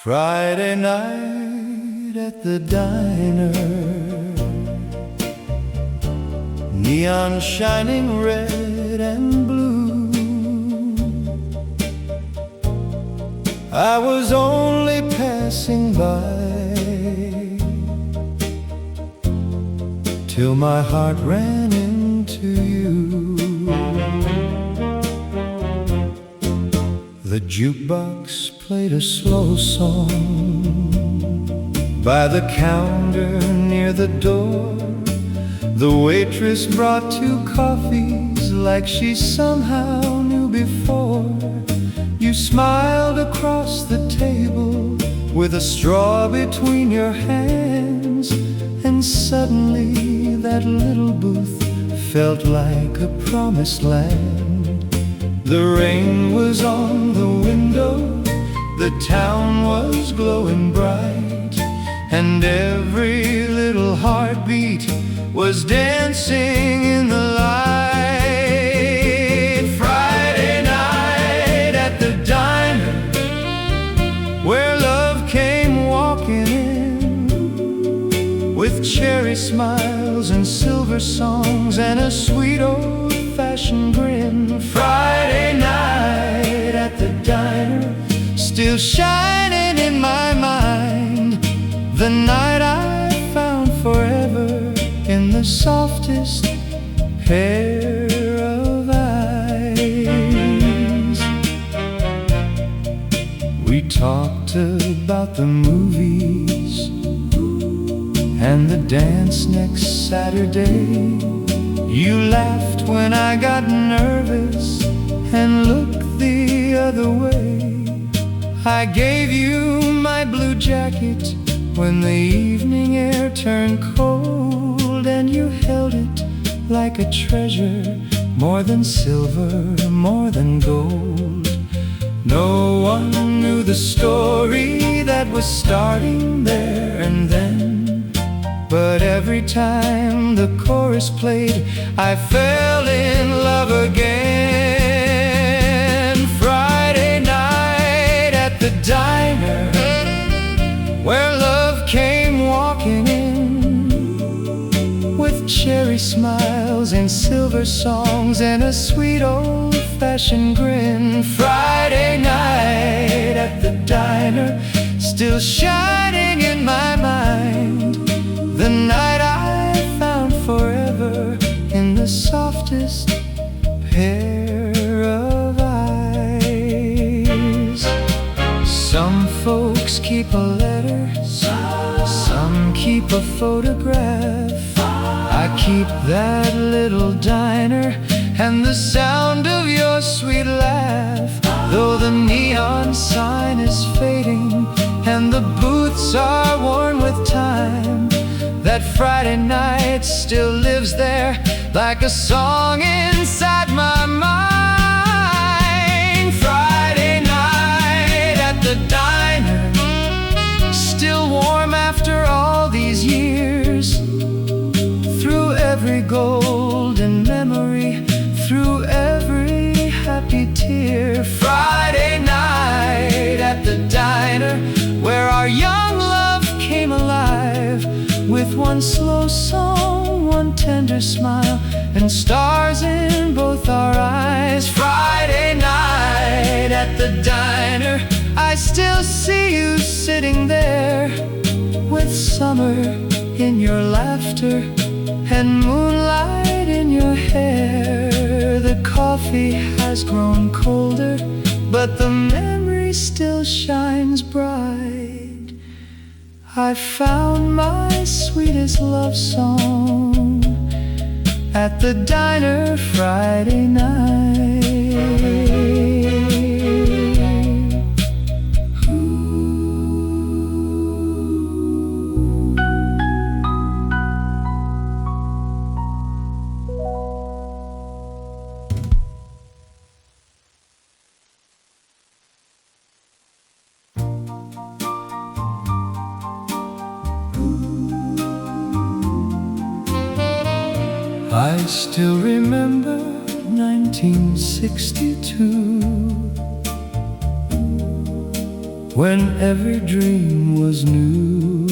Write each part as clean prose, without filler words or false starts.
Friday night at the diner, neon shining red and blue. I was only passing by till my heart ran into you. The jukebox played a slow song by the counter near the door. The waitress brought 2 coffees like she somehow knew before. You smiled across the table with a straw between your hands, and suddenly that little booth felt like a promised land. The rain was on the window, the town was glowing bright, and every little heartbeat was dancing in the light. Friday night at the diner, where love came walking in, with cherry smiles and silver songs and a sweet old-fashioned grin. Friday night at the diner, still shining in my mind, the night I found forever in the softest pair of eyes. We talked about the movies and the dance next Saturday. You laughed when I got nervous and looked the other way. I gave you my blue jacket when the evening air turned cold, and you held it like a treasure, more than silver, more than gold. No one knew the story that was starting there and then, but every time the chorus played, I fell in love again. Friday night at the diner, where love came walking in, with cherry smiles and silver songs and a sweet old-fashioned grin. Friday night at the diner, still shining in my mind, the night I found forever in the softest pair of eyes. Some folks keep a letter, some keep a photograph. I keep that little diner and the sound of your sweet laugh. Though the neon sign is fading and the booths are worn with time, that Friday night still lives there like a song inside my mind. Friday night at the diner, still warm after all these years, through every golden memory, through every happy tear. Friday night at the diner, where our young love came alive, with one slow song, one tender smile, and stars in both our eyes. Friday night at the diner, I still see you sitting there, with summer in your laughter and moonlight in your hair. The coffee has grown colder, but the memory still shines bright. I found my sweetest love song at the diner Friday night. I still remember 1962, when every dream was new.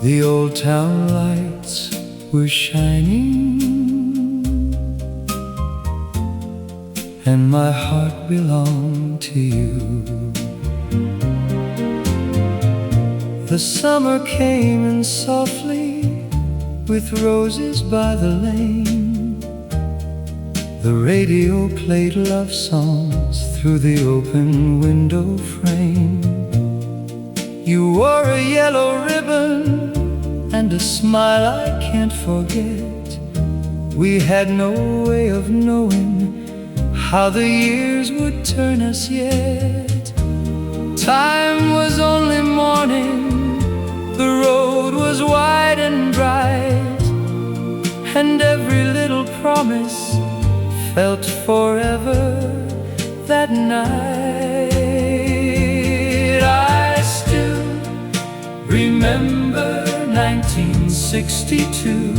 The old town lights were shining, and my heart belonged to you. The summer came in softly, with roses by the lane. The radio played love songs through the open window frame. You wore a yellow ribbon and a smile I can't forget. We had no way of knowing how the years would turn us yet. Time was only morning, the road was wide and bright, and every little promise felt forever that night. I still remember 1962,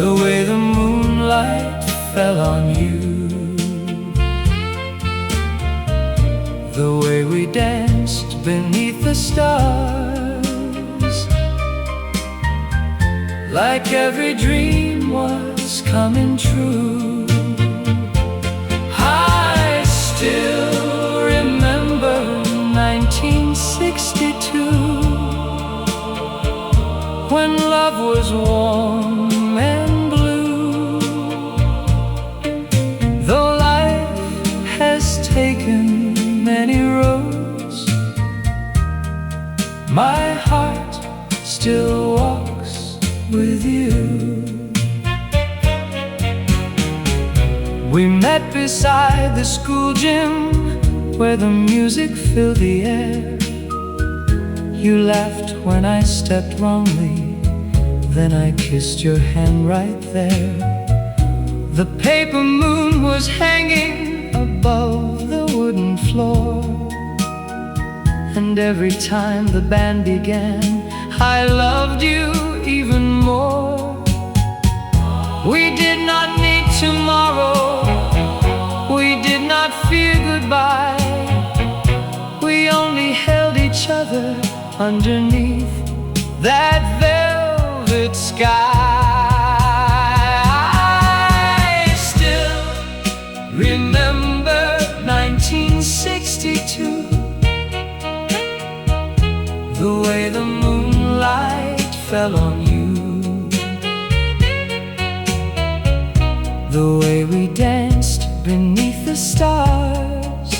the way the moonlight fell on you, the way we danced beneath the stars, like every dream was coming true. I still remember 1962, when love was warm and blue. Though life has taken many roads, my heart still walks with you. We met beside the school gym, where the music filled the air. You laughed when I stepped wrongly, then I kissed your hand right there. The paper moon was hanging above the wooden floor, and every time the band began, I loved you even more. We did not need tomorrow, we did not fear goodbye. We only held each other underneath that velvet sky. I still remember 1962, the way the moonlight fell on you, the way we danced beneath the stars,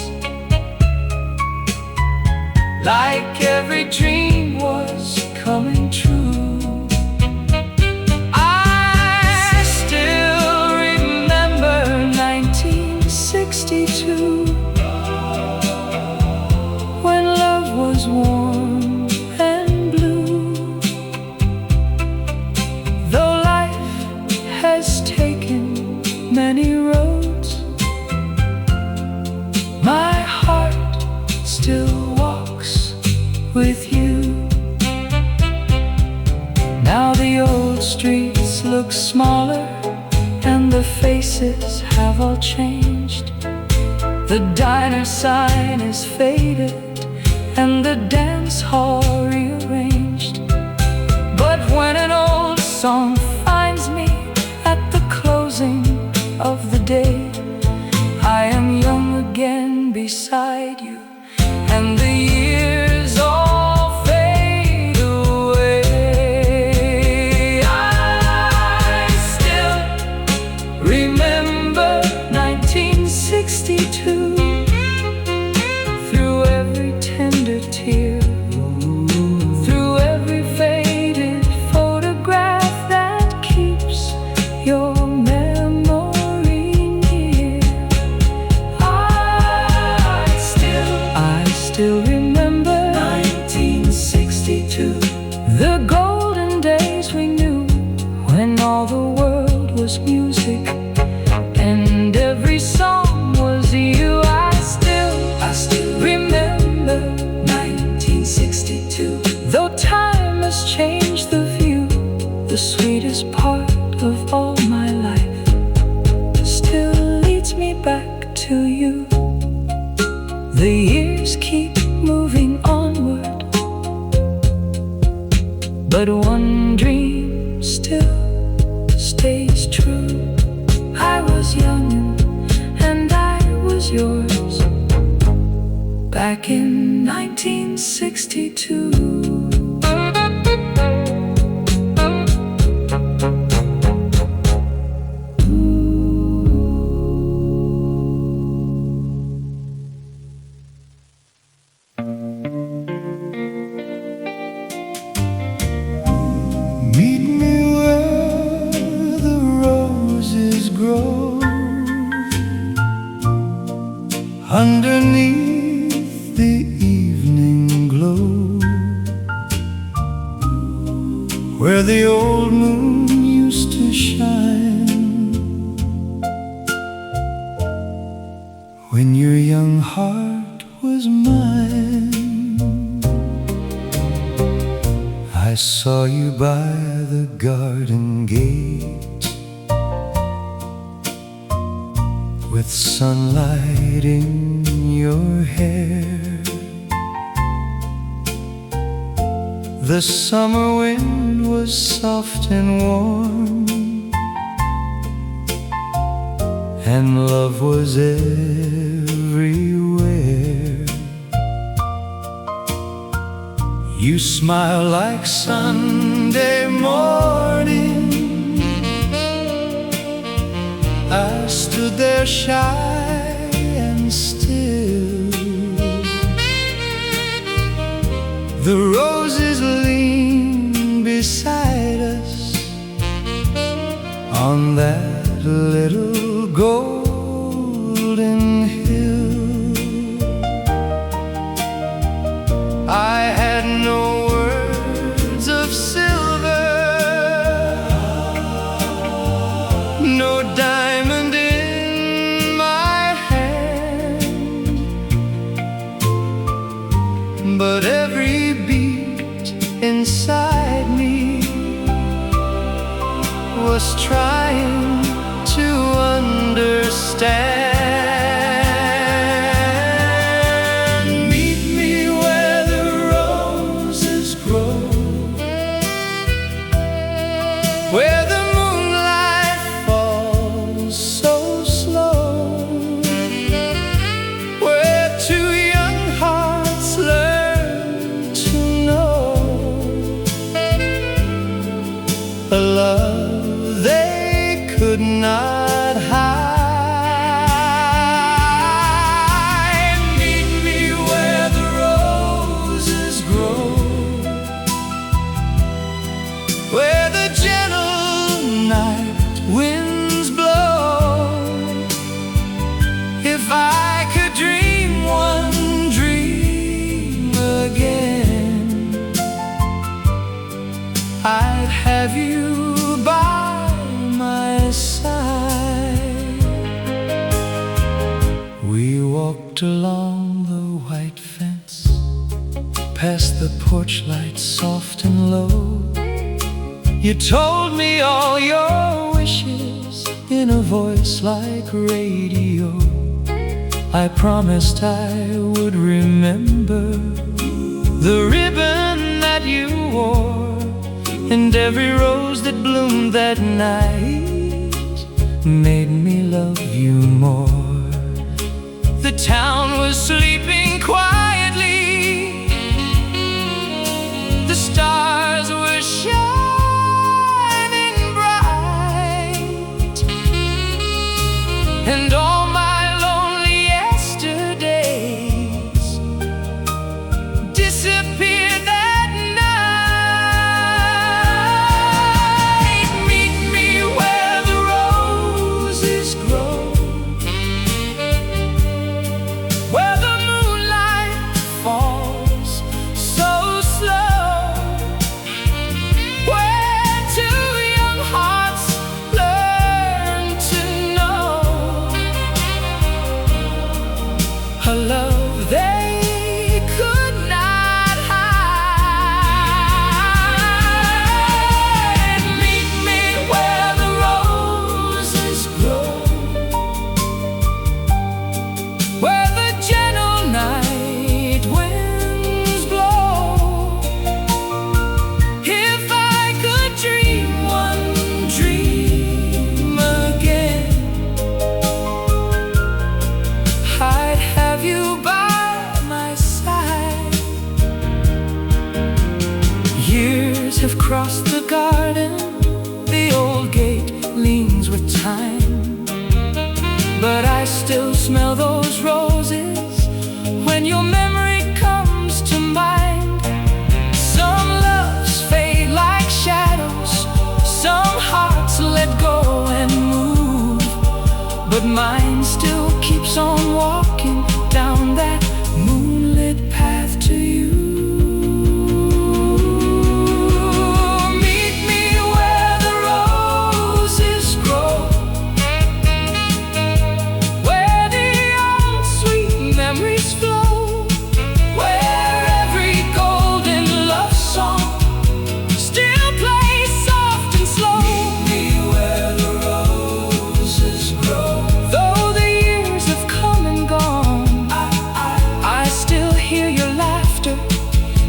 like every dream was coming true. I still remember 1962, when love was warm and blue. Though life has taken many roads, my heart still walks with you. Now the old streets look smaller, and the faces have all changed. The diner sign is faded, and the dance hall rearranged. But when an old song finds me at the closing of the day, I am young again beside you, and the years all fade away. I still remember 1962, through every tender tear, through every faded photograph that keeps your memory near. I still to you. The years keep moving onward, but one dream still stays true. I was young and I was yours back in 1962. Meet me where the roses grow, underneath the evening glow, where the old moon used to shine, when your young heart was mine. I saw you by the garden gate, with sunlight in your hair. The summer wind was soft and warm, and love was everywhere. You smile like Sunday morning. I stood there shy and still. The roses leaned beside us on that little golden hill. I had no words of silver, no diamond in my hand, but every beat inside me was trying to understand. Meet me where the roses grow, where the moonlight falls so slow, where two young hearts learn to know a love they could not hide. Meet me where the roses grow, where the gentle night winds blow. If I could dream one dream again, I'd have you by my side. We walked along the white fence, past the porch lights soft and low. You told me all your wishes in a voice like radio. I promised I would remember the ribbon that you wore, and every rose that bloomed that night made me love you more. The town was sleeping quietly, the stars were shining bright, and all my lonely yesterdays disappeared that night. Meet me where the roses grow, where the moonlight falls so slow, where two young hearts learn to know a love they could not hide. Meet me where the roses grow, have crossed the garden, the old gate leans with time, but I still smell those roses when your memory comes to mind. Some loves fade like shadows, some hearts let go and move, but mine still keeps on walking down that moonlit path to you.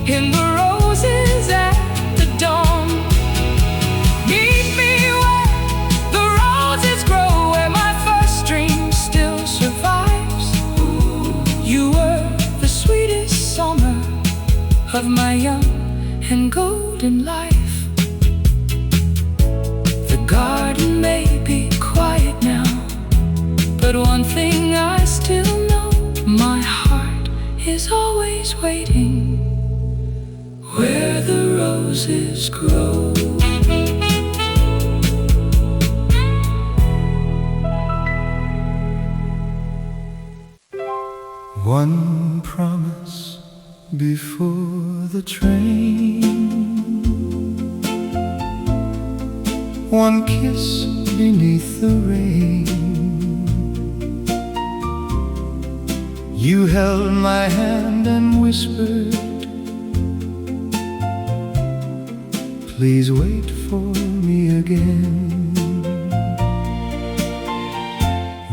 In the roses at the dawn. Meet me where the roses grow, where my first dream still survives. You were the sweetest summer of my young and golden life. The garden may be quiet now, but one thing I still know, my heart is always waiting where the roses grow. One promise before the train, one kiss beneath the rain. You held my hand and whispered, please wait for me again.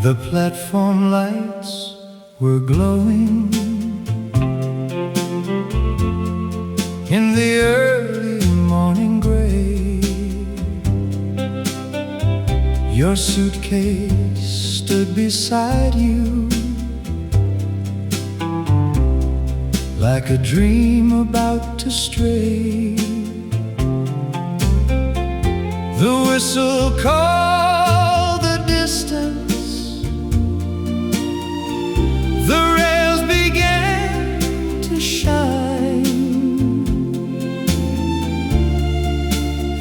The platform lights were glowing in the early morning gray. Your suitcase stood beside you like a dream about to stray. The whistle called the distance, the rails began to shine,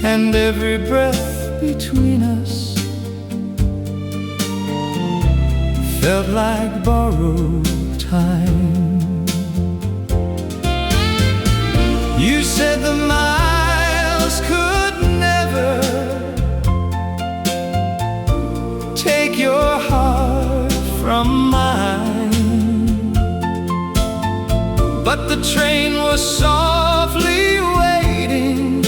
and every breath between us felt like borrowed time. You said the miles could never take your heart from mine, but the train was softly waiting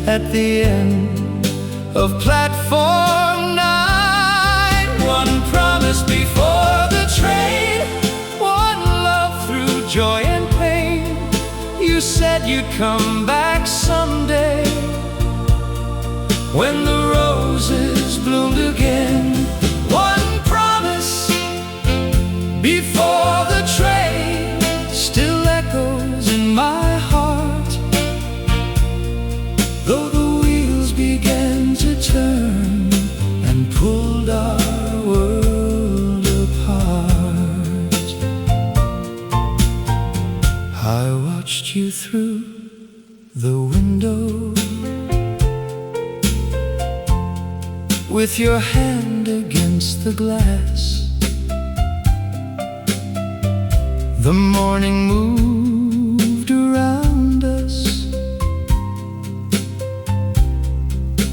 at the end of platform 9. One promise before the train, one love through joy and pain. You said you'd come back someday when the roses bloomed again. One promise before the train still echoes in my heart, though the wheels began to turn and pulled our world apart. I watched you through the window, with your hand against the glass. The morning moved around us,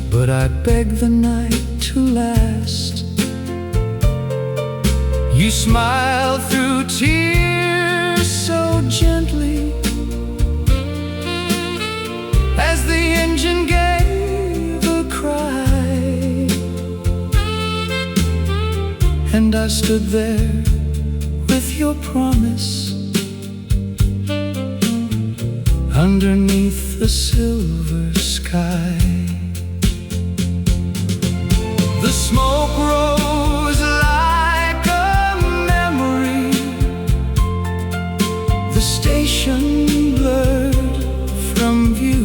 but I begged the night to last. You smiled through tears so gently as the engine gave a cry, and I stood there with your promise underneath the silver sky. The smoke rose like a memory, the station blurred from view.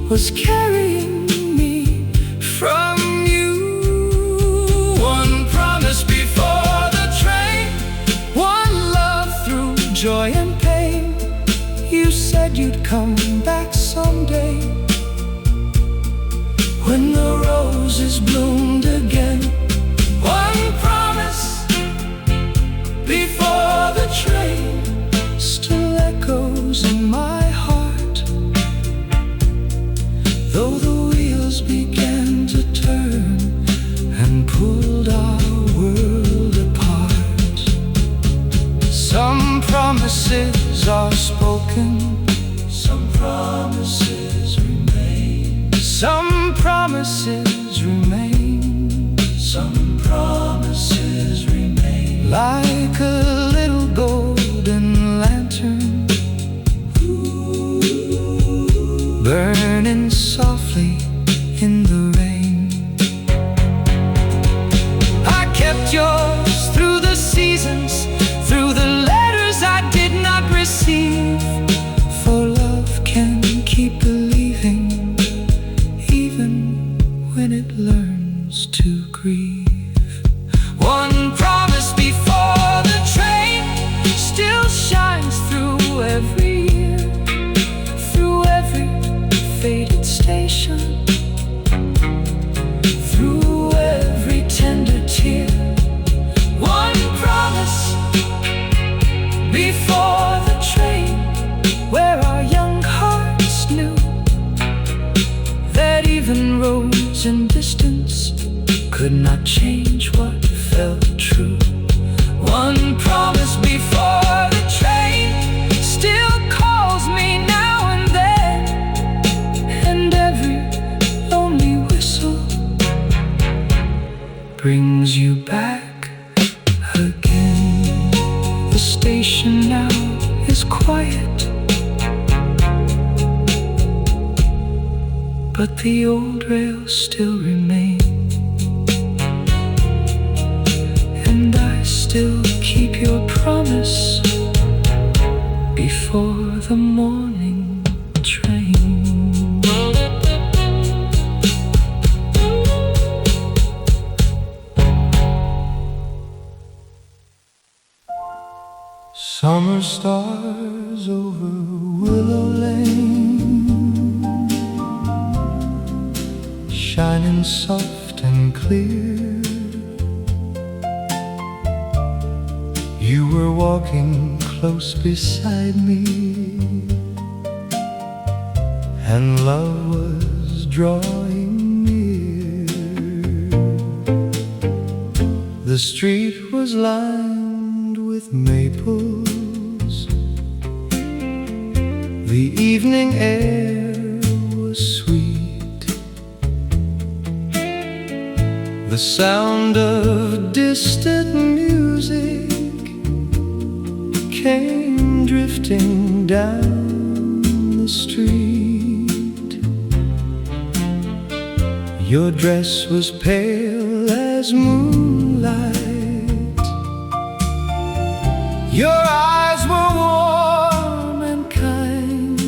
was carrying me from you. One promise before the train, one love through joy and pain. You said you'd come back someday, when the roses bloomed again. One promise before the train still echoes in my heart, though the wheels began to turn and pulled our world apart. Some promises are spoken, some promises remain. Some promises remain. Some promises remain. Like a little golden lantern, burning softly in the rain. I kept yours through the seasons, through the letters I did not receive. For love can keep believing, even when it learns to grieve. One promise before the train still shines through every year, through every faded station, through every tender tear. One promise before the train, where our young hearts knew that even roads and distance could not change what felt true. One promise before the train still calls me now and then, and every lonely whistle brings you back again. The station now is quiet, but the old rails still remain, and I still keep your promise before the morning train. Summer stars over Willow Lane, shining soft and clear. You were walking close beside me, and love was drawing near. The street was lined with maples, the evening air was sweet. The sound of distant music came drifting down the street. Your dress was pale as moonlight, your eyes were warm and kind,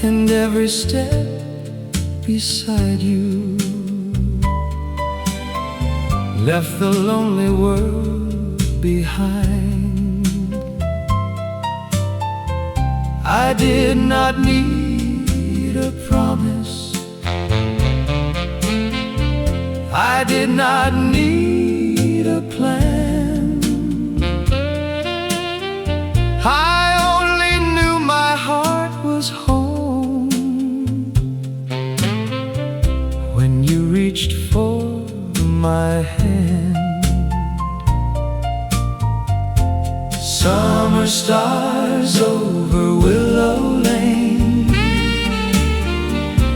and every step beside you left the lonely world behind. I did not need a promise, I did not need a plan. I only knew my heart was home when you reached for my hand. Summer stars over Willow Lane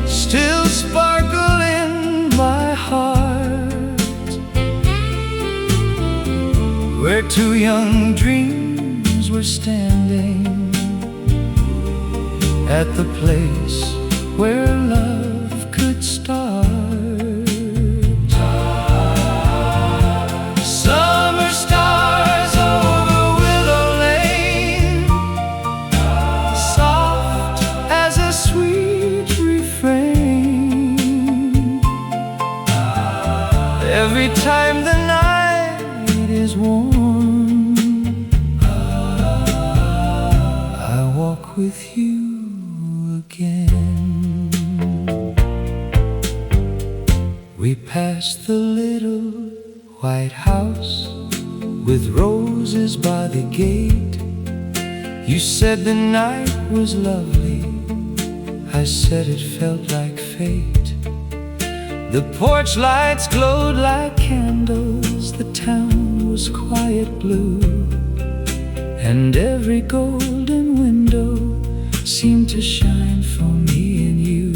still sparkle in my heart, where two young dreams were standing at the place where love could start. Summer stars over Willow Lane, soft walk with you again. We passed the little white house with roses by the gate. You said the night was lovely, I said it felt like fate. The porch lights glowed like candles, the town was quiet blue, and every golden window seemed to shine for me and you.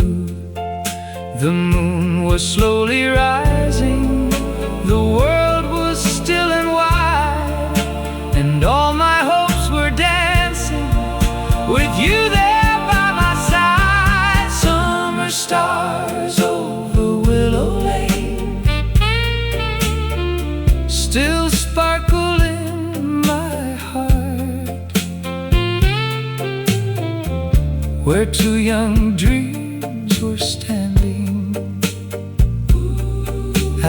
The moon was slowly rising, the world was still and wide, and all my hopes were dancing with you there by my side. Summer stars over Willow Lane still sparkle in my heart, where two young dreams were standing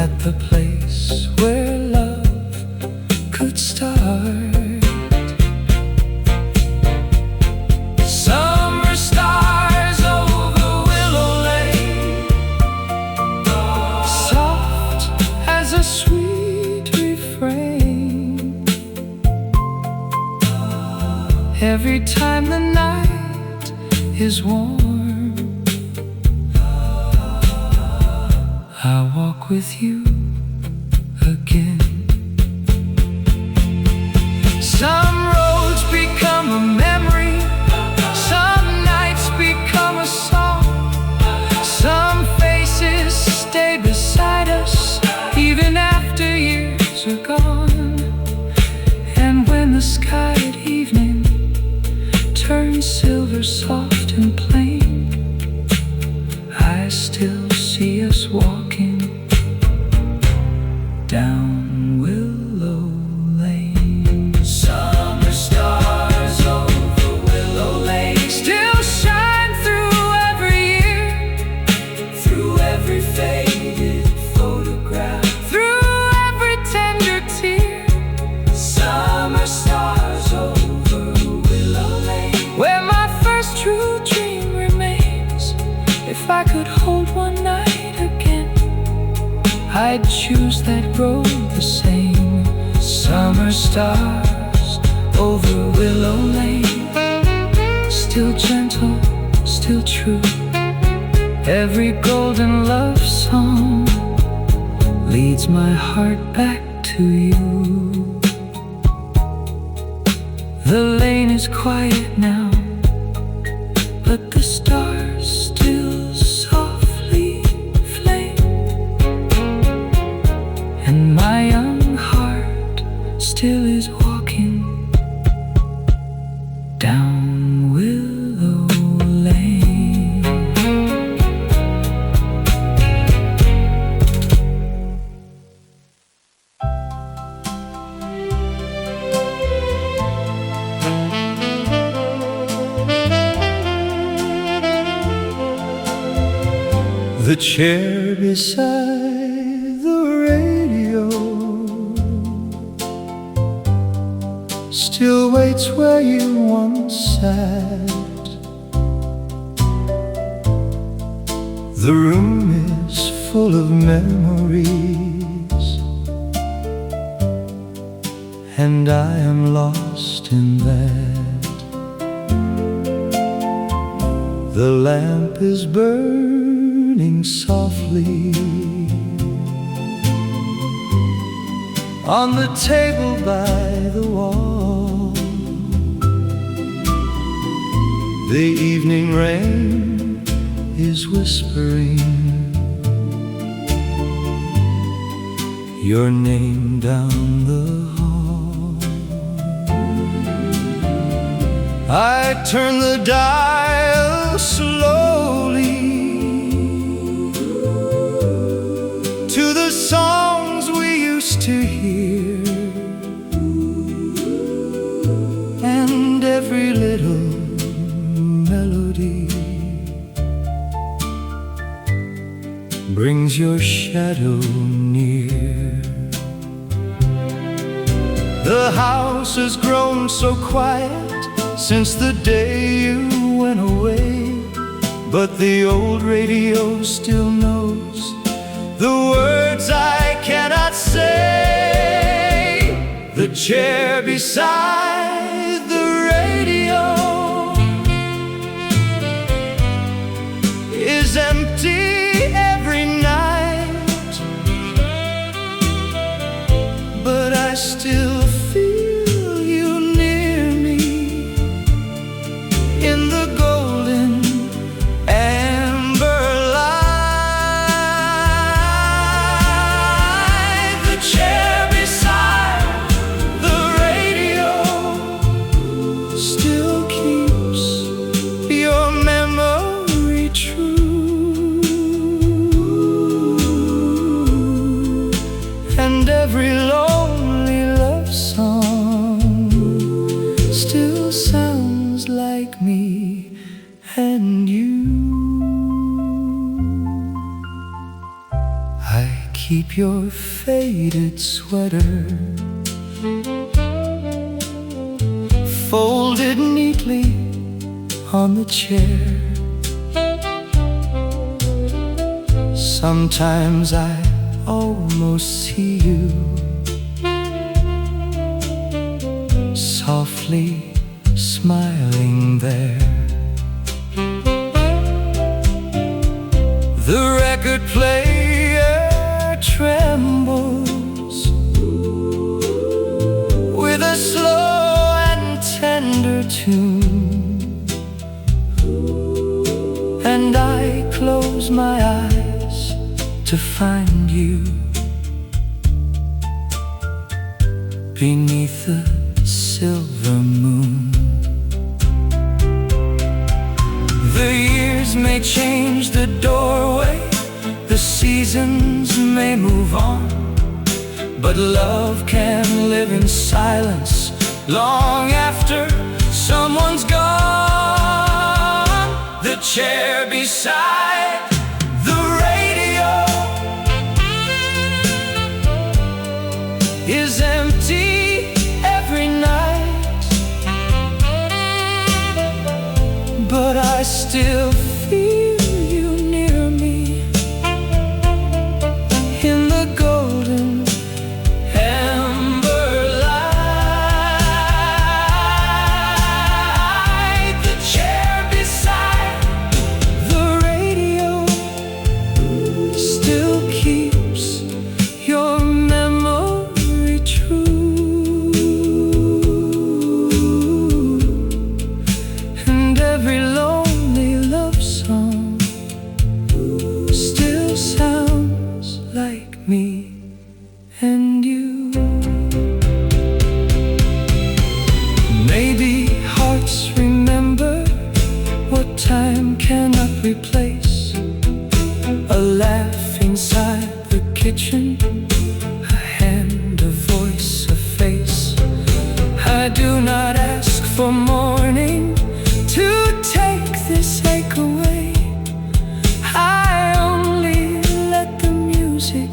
at the place where love could start. Summer stars over Willow Lane, soft as a sweet refrain. Every time the night is warm, I walk with you again. Some roads become a memory, some nights become a song, some faces stay beside us even after years are gone. And when the sky at evening turns silver, soft and plain, I still see us walking down Willow Lane. Summer stars over Willow Lane still shine through every year, through every faded photograph, through every tender tear. Summer stars over Willow Lane, where my first true dream remains. If I could hold one night again, I'd choose that road the same. Summer stars over Willow Lane, still gentle, still true. Every golden love song leads my heart back to you. The lane is quiet now, but the stars still softly flame, and my young heart still is walking down Willow Lane. The chair beside the radio still waits where you once sat. The room is full of memories, and I am lost in that. The lamp is burning softly on the table by the wall. The evening rain is whispering your name down the hall. I turn the dial slowly to the songs we used to hear, and every little melody brings your shadow near. The house has grown so quiet since the day you went away. But the old radio still knows the words I cannot say. The chair beside the radio is empty every night, but I still feel you near me in the golden amber light. The chair beside the radio still keeps your memory true, and every lonely love song still sounds like me and you. I keep your faded sweater folded neatly on the chair. Sometimes I almost see you softly smiling there. The record player trembles with a slow and tender tune, and I close my eyes to find you beneath the silver moon. The years may change the doorway, the seasons may move on, but love can live in silence long after someone's gone. The chair beside the radio is empty every night, but I still feel you near me in the golden amber light. The chair beside the radio still keeps your memory true, and every lonely love song still sounds like me and you. Maybe hearts remember what time cannot replace: a laugh inside the kitchen, a hand, a voice, a face. I do not ask for morning to take this ache away. I only let the music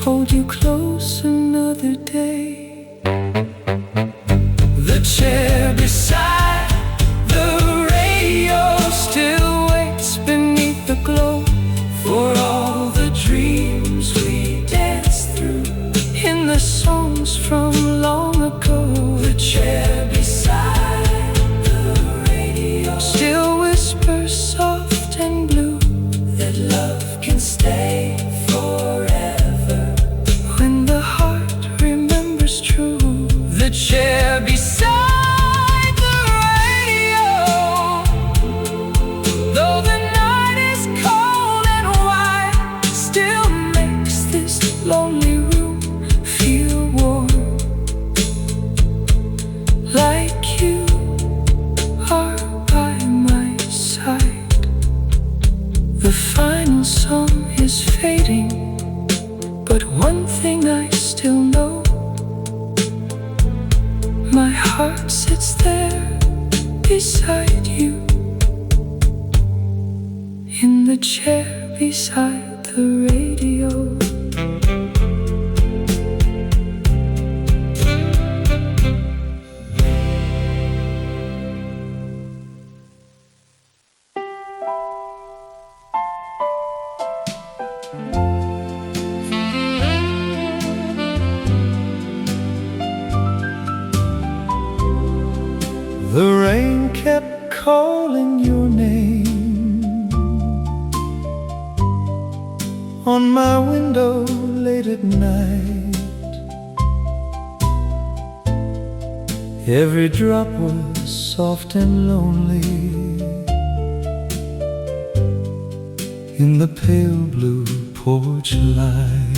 hold you close another day. The chair beside the radio still waits beneath the glow for all the dreams we danced through in the songs from long ago. The chair beside the radio still whispers soft and blue that love can stay forever when the heart remembers true. The chair beside the radio, though the night is cold and wide, still makes this lonely room feel warm, like you are by my side. The final song is fading, but one thing I still know: my heart sits there beside you in the chair beside the radio. The rain kept calling your name on my window late at night. Every drop was soft and lonely in the pale blue porch light.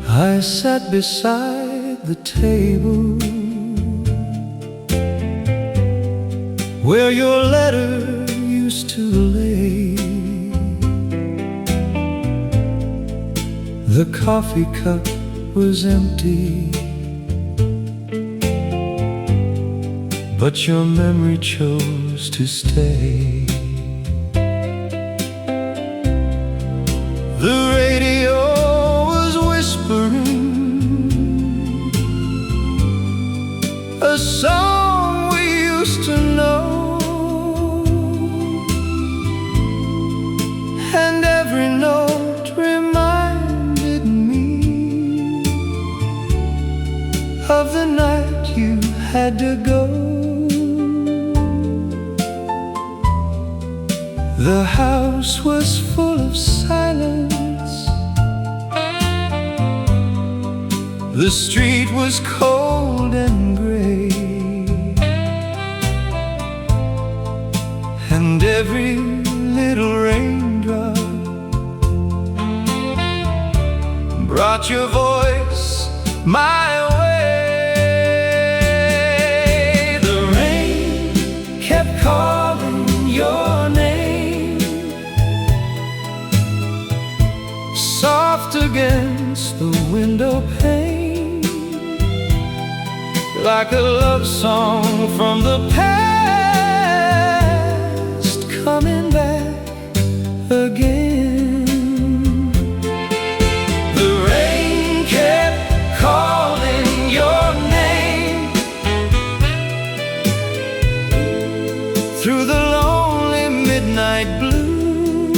I sat beside the table where your letter used to lay. The coffee cup was empty, but your memory chose to stay. The radio was whispering a song we used to know, and every note reminded me of the night you had to go. The house was full of silence, the street was cold and gray, and every little raindrop brought your voice my way. The rain kept calling your name, soft against the window pane, like a love song from the past, coming back again. The rain kept calling your name through the lonely midnight blue,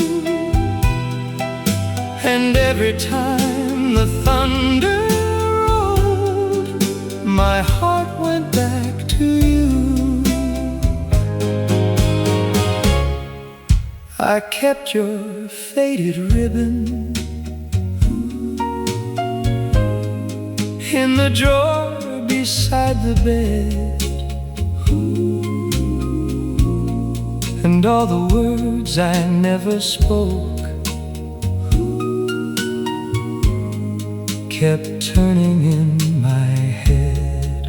and every time the thunder rolled, my heart went back to you. I kept your faded ribbon in the drawer beside the bed, and all the words I never spoke kept turning in my head.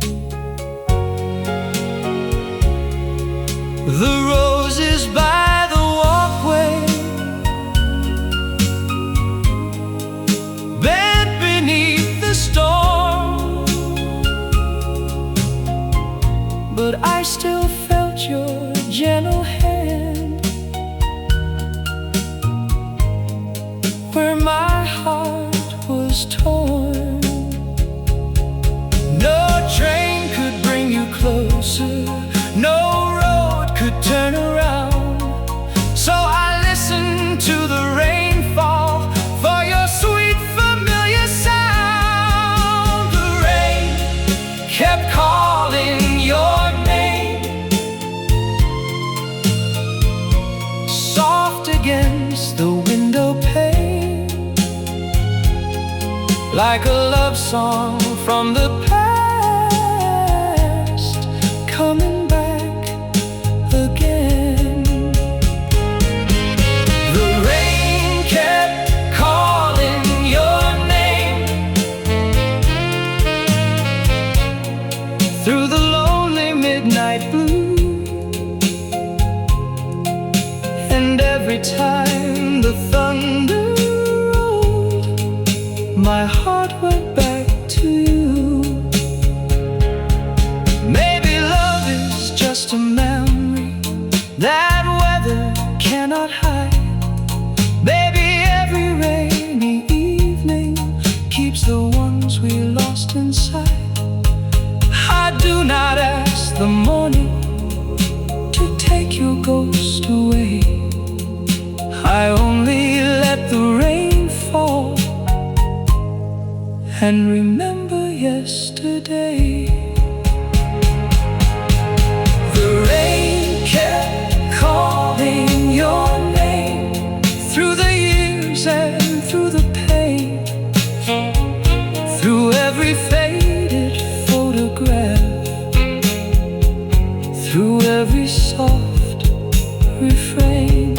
The roses by the walkway bent beneath the storm, but I still felt your gentle hand where my heart was torn. No train could bring you closer, no road could turn around, so I listened to the rainfall for your sweet familiar sound. The rain kept calling your name, soft against the window pane, like a love song from the past, coming back again. The rain kept calling your name through the lonely midnight blue, and every time the thunder rolled, my heart went back to you. Maybe love is just a memory that weather cannot hide. Maybe every rainy evening keeps the ones we lost inside. I do not ask the morning to take your ghost away. and remember yesterday. The rain kept calling your name through the years and through the pain, through every faded photograph, through every soft refrain.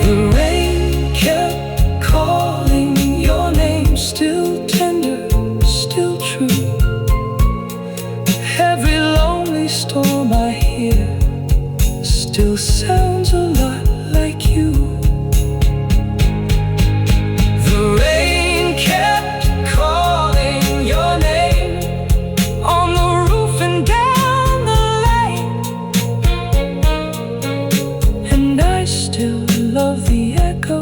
The rain kept calling your name, still tender, still true. Every lonely storm I hear still sounds a lot like you. The rain kept calling your name on the roof and down the lane, and I still love the echo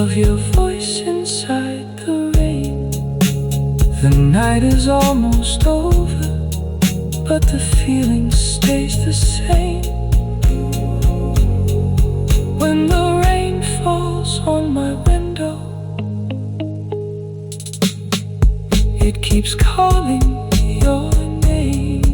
of your voice inside the rain. The night is almost over, but the feeling stays the same. When the rain falls on my window, it keeps calling your name.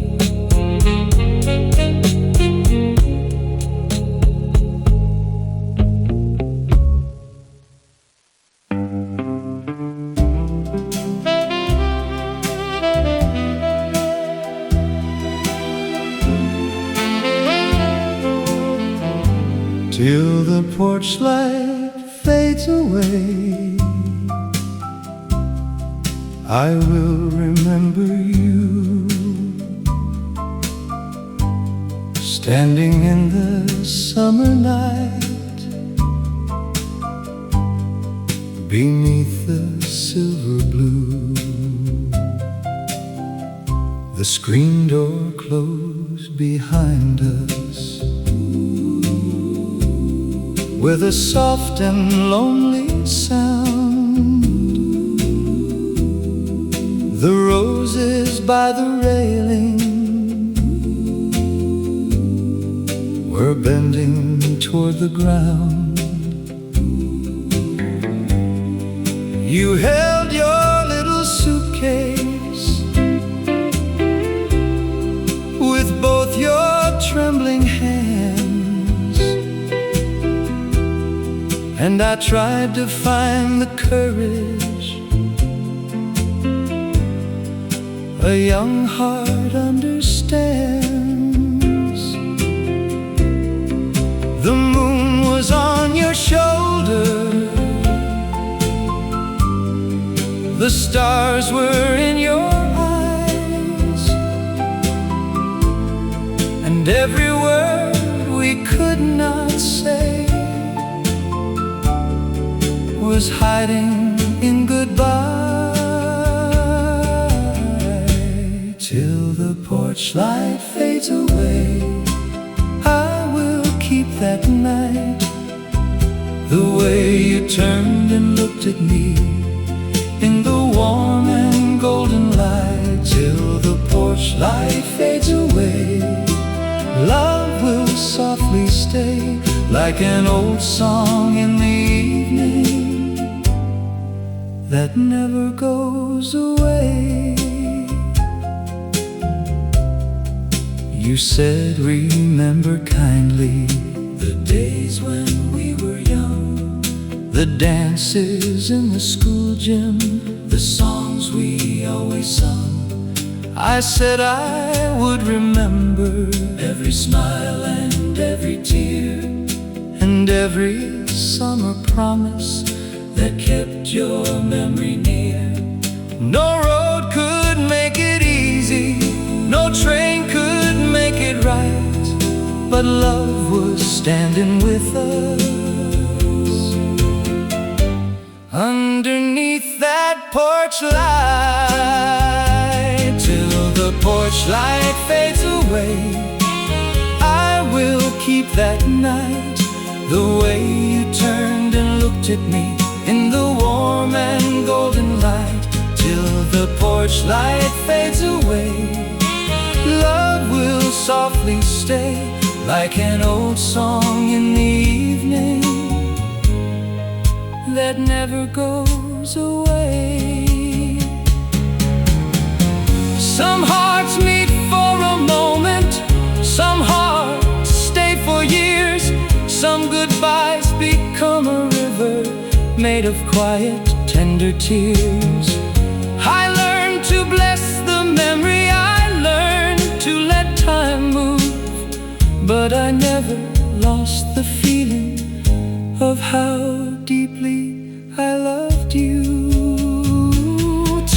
Till the porch light fades away, I will remember you, standing in the summer night, beneath the silver blue. The screen door closed behind us, with a soft and lonely sound. The roses by the railing were bending toward the ground. You held your little suitcase with both your trembling hands, and I tried to find the courage a young heart understands. The moon was on your shoulder, the stars were in your eyes, and every word we could not say was hiding in goodbye. Till the porch light fades away, I will keep that night, the way you turned and looked at me in the warm and golden light. Till the porch light fades away, love will softly stay, like an old song in the evening that never goes away. You said, remember kindly the days when we were young, the dances in the school gym, the songs we always sung. I said I would remember every smile and every tear, and every summer promise that kept your memory near. No road could make it easy, no train could make it right, but love was standing with us underneath that porch light. Till the porch light fades away, I will keep that night, the way you turned and looked at me in the warm and golden light. Till the porch light fades away, love will softly stay, like an old song in the evening that never goes away. Some hearts meet for a moment, some hearts stay for years, some goodbyes become a river made of quiet, tender tears. I learned to bless the memory, I learned to let time move, but I never lost the feeling of how deeply I loved you.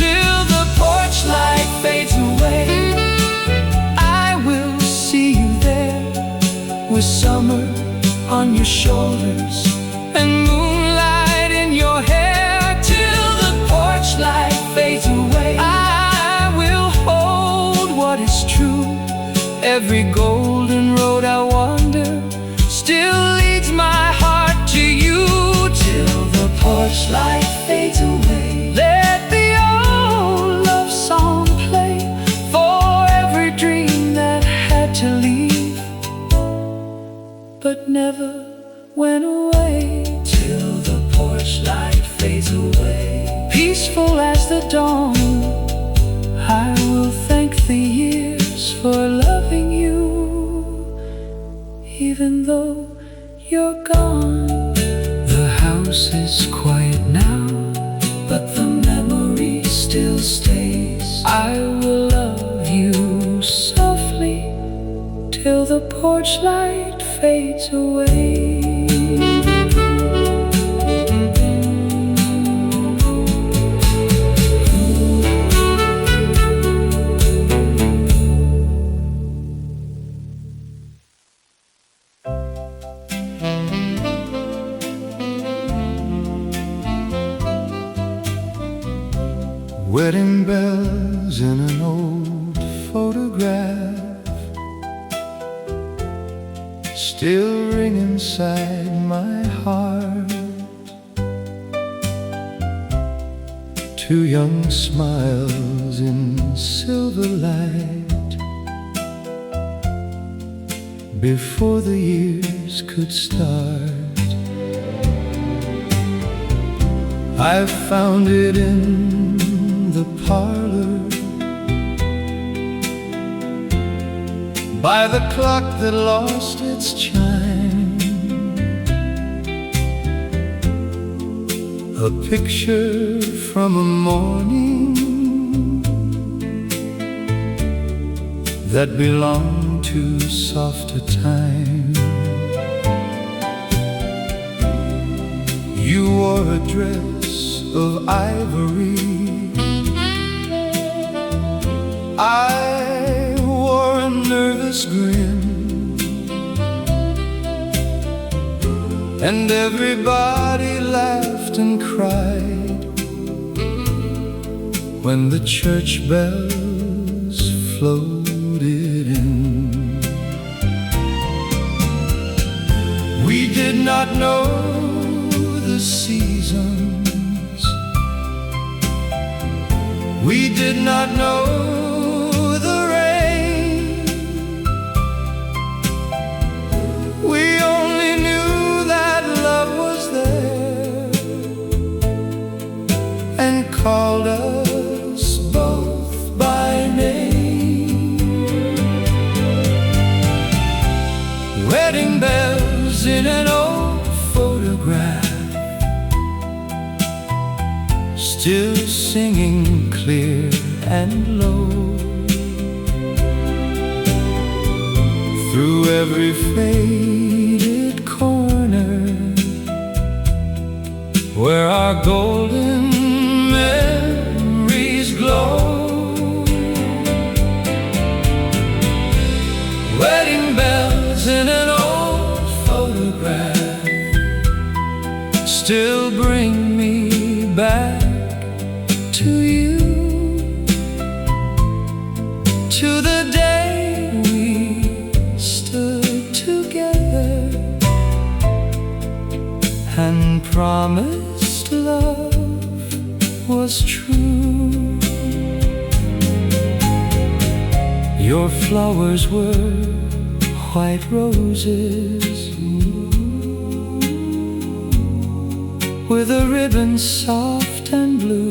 Till the porch light fades away, I will see you there, with summer on your shoulders and moonlight in your hair. Till the porch light fades away, I will hold what is true. Every golden road I wander still leads my heart to you. Till the porch light fades away, let the old love song play for every dream that had to leave but never went away. Till the porch light fades away, peaceful as the dawn, I will thank the years for loving you, even though you're gone. The house is quiet now, but the memory still stays. I will love you softly till the porch light fades away. Wedding bells in an old photograph still ring inside my heart. Two young smiles in silver light before the years could start. I found it in the parlor, by the clock that lost its chime, a picture from a morning that belonged to softer time. You wore a dress of ivory, I wore a nervous grin, and everybody laughed and cried when the church bells floated in. We did not know the seasons, we did not know the rain. We only knew that love was there and called us both by name. Wedding bells in an old photograph, still singing clear and low through every faded corner where our golden memories glow. Wedding bells in an old photograph still bring me back to you, to the day we stood together and promised love was true. Your flowers were white roses, with a ribbon soft and blue.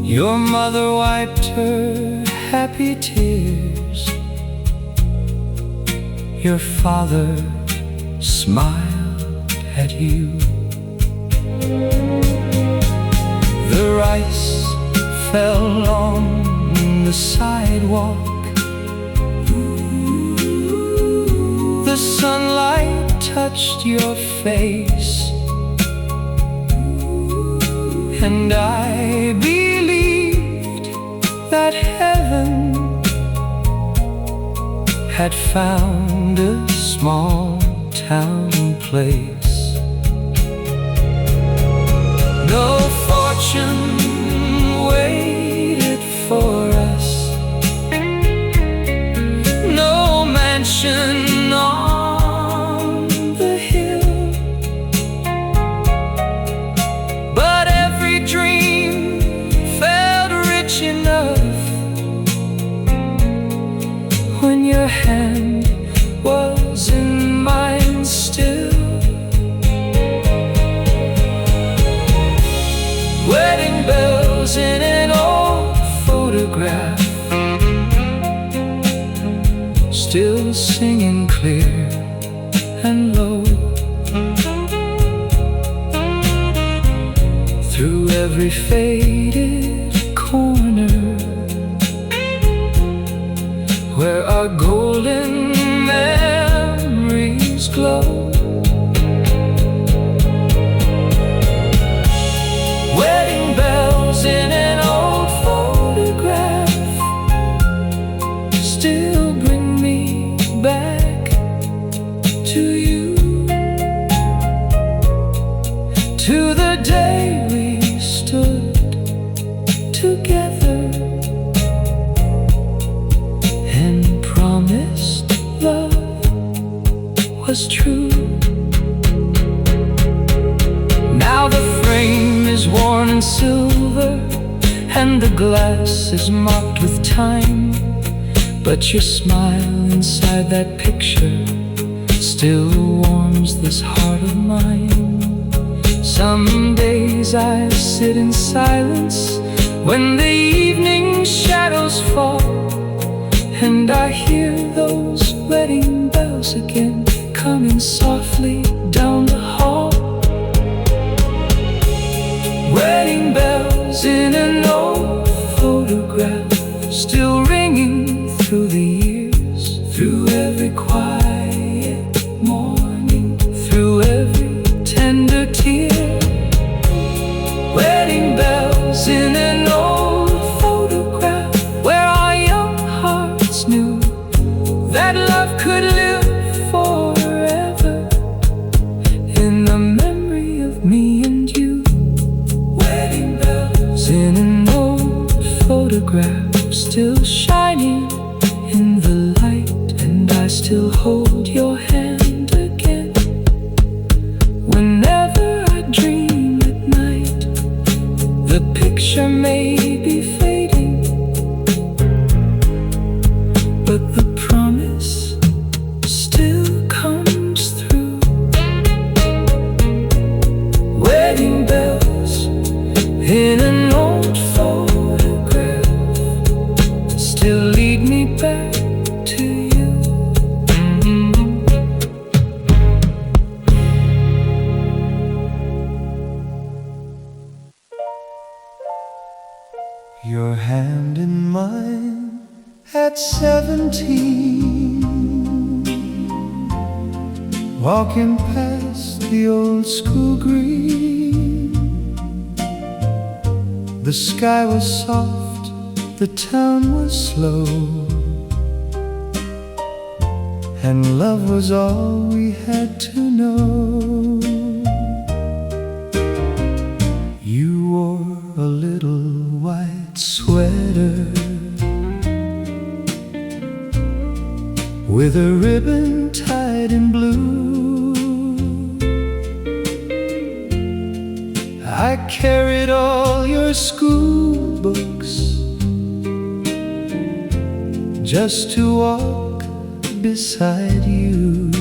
Your mother wiped her happy tears. Your father smiled at you. The rice fell on the sidewalk. The sunlight touched your face, and I believed that heaven had found a small town place. No fortune waited for us, no mansion on the hill, but every dream felt rich enough when your hand was in mine still. Wedding bells in an old photograph, still singing clear and low. Through every faded corner where our golden memories glow. Wedding bells in an old photograph still bring me back to you, to the day we stood together and promised love was true. Now the frame is worn and silver, and the glass is marked with time, but your smile inside that picture still warms this heart of mine. Some days I sit in silence when the evening shadows fall, and I hear those wedding bells again coming softly down the hall. Wedding bells in an old photograph, still ringing through the years, through every quiet morning, through every tender tear. Wedding bells in an old photograph, where our young hearts knew that love could live forever in the memory of me and you. Wedding bells in an old photograph, still shining in the light, and I still hold your hand again. Whenever I dream at night, the picture may be fading, but the promise still comes through. Wedding bells in an old photograph still lead me back to you. Your hand in mine at 17, walking past the old school green. The sky was soft, the town was slow, and love was all we had to know. You wore a little white sweater with a ribbon tied in blue. I carried all your school books just to walk beside you.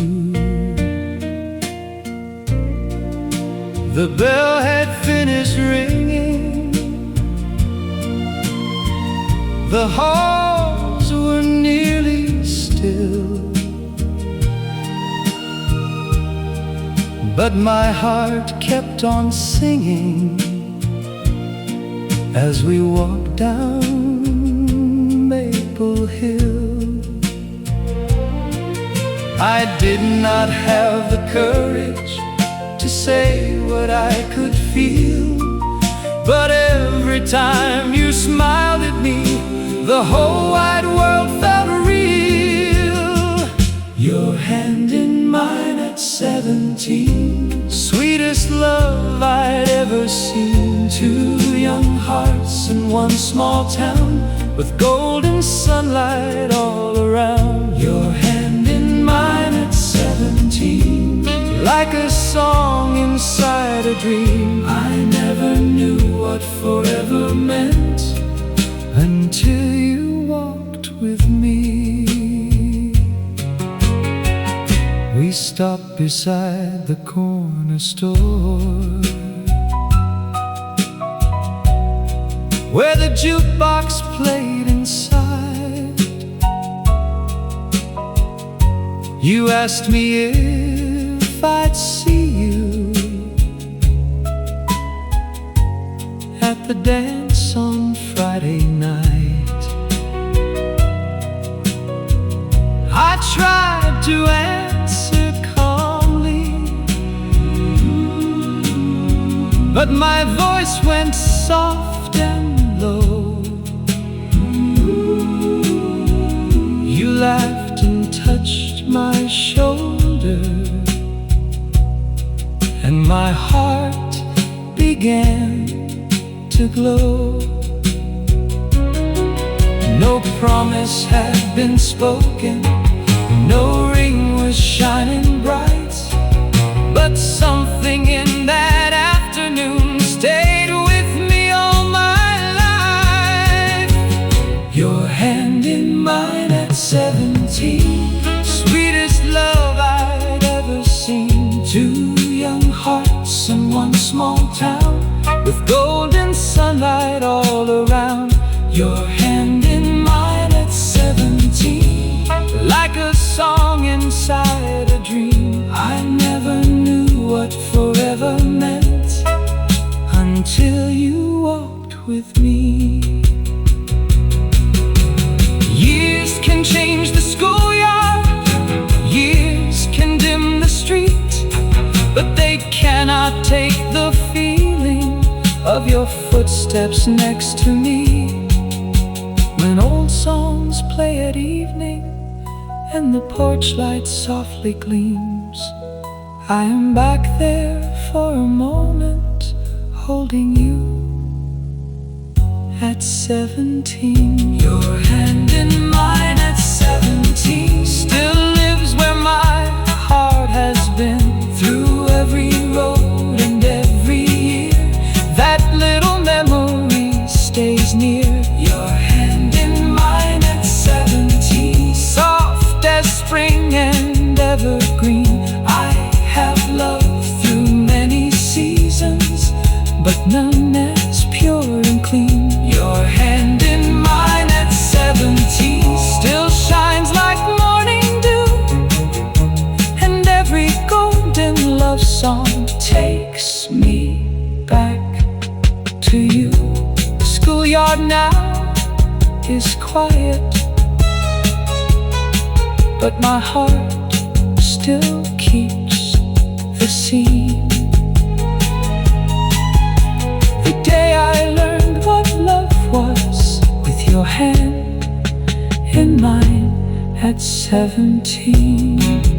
The bell had finished ringing, the halls were nearly still, but my heart kept on singing as we walked down Maple Hill. I did not have the courage to say what I could feel, but every time you smiled at me, the whole wide world felt real. Your hand in mine at 17, sweetest love I'd ever seen. Two young hearts in one small town, with golden sunlight all around. Your hand in mine at 17, like a song inside a dream. I never knew what forever meant until you walked with me. We stopped beside the corner store, where the jukebox played inside. You asked me if I'd see you at the dance on Friday night. I tried to answer calmly, but my voice went soft and low. You laughed and touched my shoulder, and my heart began to glow. No promise had been spoken, no ring was shining bright, but something in that afternoon stayed with me all my life. Your hand in mine at 17, sweetest love I'd ever seen. Two young hearts in one small town, with golden sunlight all around. Your hand in mine at 17, like a song inside a dream. I never knew what forever meant until you walked with me. Years can change the schoolyard, years can dim the street, but they cannot take the feeling of your footsteps next to me. When old songs play at evening and the porch light softly gleams, I am back there for a moment, holding you at 17. Your hand in mine at 17 still lives where my heart has been. Through every road and every year, that little memory stays near. Your hand in mine at 17, soft as spring and evergreen. I have loved through many seasons, but none as pure and clean. Your hand in mine at 17 still shines like morning dew, and every golden love song takes me back to you. The schoolyard now is quiet, but my heart still keeps the scene. The day I learned what love was, with your hand in mine at 17.